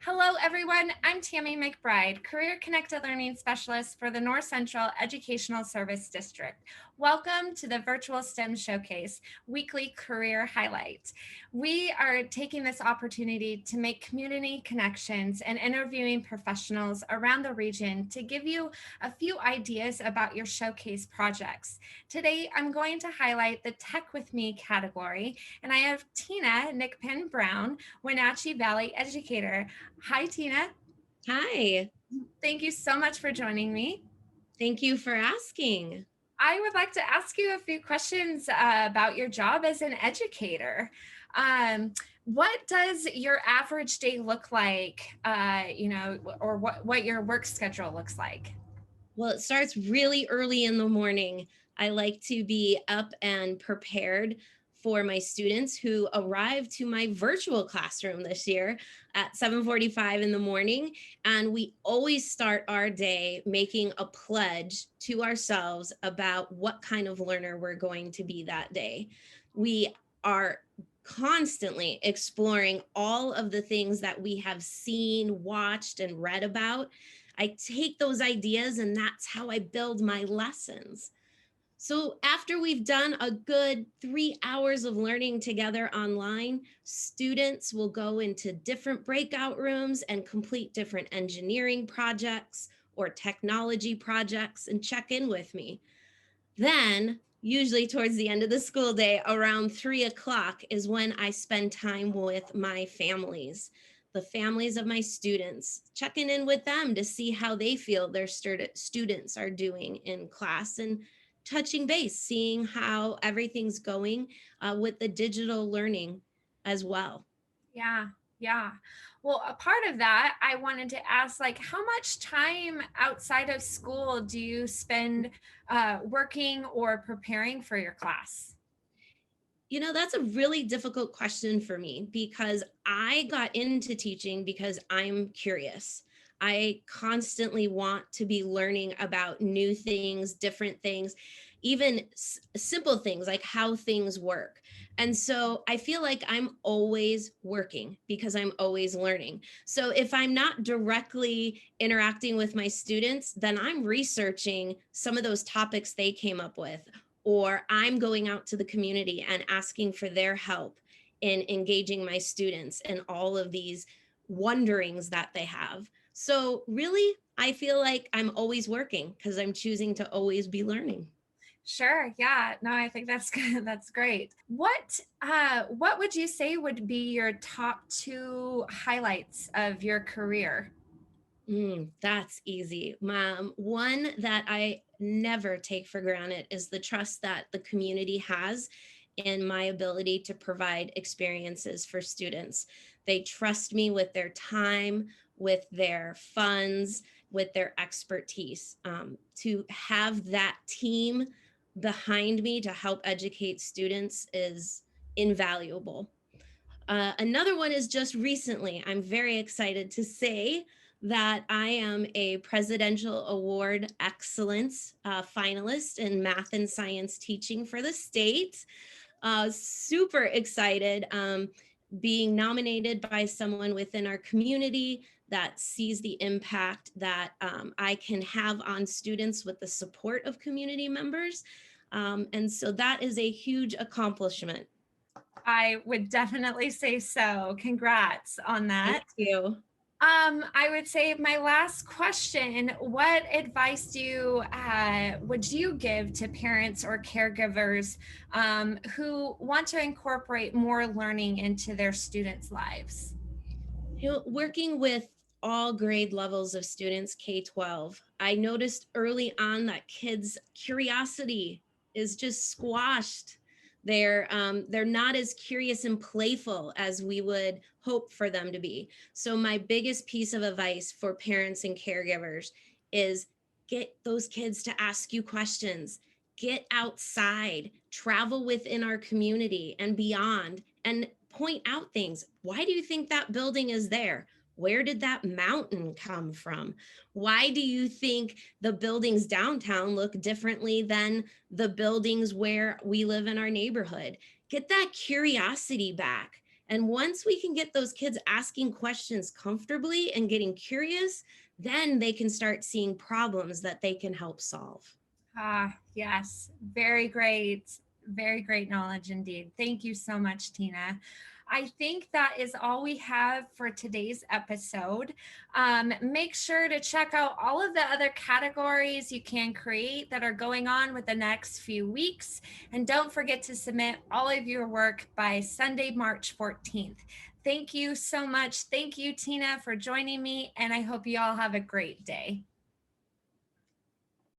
Hello, everyone. I'm Tammy McBride, Career Connected Learning Specialist for the North Central Educational Service District. Welcome to the Virtual STEM Showcase, weekly career highlight. We are taking this opportunity to make community connections and interviewing professionals around the region to give you a few ideas about your showcase projects. Today, I'm going to highlight the Tech With Me category, and I have Tina Nicpan-Brown, Wenatchee Valley Educator. Hi, Tina. Hi, Thank you so much for joining me. thank you for asking. I would like to ask you a few questions about your job as an educator. What does your average day look like, or what your work schedule looks like? Well, it starts really early in the morning. I like to be up and prepared for my students who arrive to my virtual classroom this year at 7:45 in the morning, and we always start our day making a pledge to ourselves about what kind of learner we're going to be that day. We are constantly exploring all of the things that we have seen, watched, and read about. I take those ideas and that's how I build my lessons. So, after we've done a good 3 hours of learning together online, students will go into different breakout rooms and complete different engineering projects or technology projects and check in with me. Then, usually towards the end of the school day, around 3 o'clock, is when I spend time with my families, the families of my students, checking in with them to see how they feel their students are doing in class and touching base, seeing how everything's going with the digital learning as well. Yeah, yeah. Well, a part of that, I wanted to ask, like, how much time outside of school do you spend working or preparing for your class? That's a really difficult question for me because I got into teaching because I'm curious. I constantly want to be learning about new things, different things, even simple things like how things work. And so I feel like I'm always working because I'm always learning. So if I'm not directly interacting with my students, then I'm researching some of those topics they came up with, or I'm going out to the community and asking for their help in engaging my students and all of these wonderings that they have. So, really, I feel like I'm always working because I'm choosing to always be learning. Sure. Yeah. No, I think that's good. That's great. What would you say would be your top two highlights of your career? That's easy. One that I never take for granted is the trust that the community has in my ability to provide experiences for students. They trust me with their time, with their funds, with their expertise. To have that team behind me to help educate students is invaluable. Another one is just recently, I'm very excited to say that I am a Presidential Award Excellence finalist in math and science teaching for the state. Super excited being nominated by someone within our community that sees the impact that I can have on students with the support of community members. And so that is a huge accomplishment. I would definitely say so. Congrats on Thank that. you. I would say my last question, what advice would you give to parents or caregivers who want to incorporate more learning into their students' lives? Working with all grade levels of students K-12, I noticed early on that kids' curiosity is just squashed. They're not as curious and playful as we would hope for them to be. So my biggest piece of advice for parents and caregivers is get those kids to ask you questions. Get outside, travel within our community and beyond, and point out things. Why do you think that building is there? Where did that mountain come from? Why do you think the buildings downtown look differently than the buildings where we live in our neighborhood? Get that curiosity back And once we can get those kids asking questions comfortably and getting curious, then they can start seeing problems that they can help solve. Ah, yes, very great knowledge indeed. Thank you so much, Tina. I think that is all we have for today's episode. Make sure to check out all of the other categories you can create that are going on with the next few weeks. And don't forget to submit all of your work by Sunday, March 14th. Thank you so much. Thank you, Tina, for joining me. And I hope you all have a great day.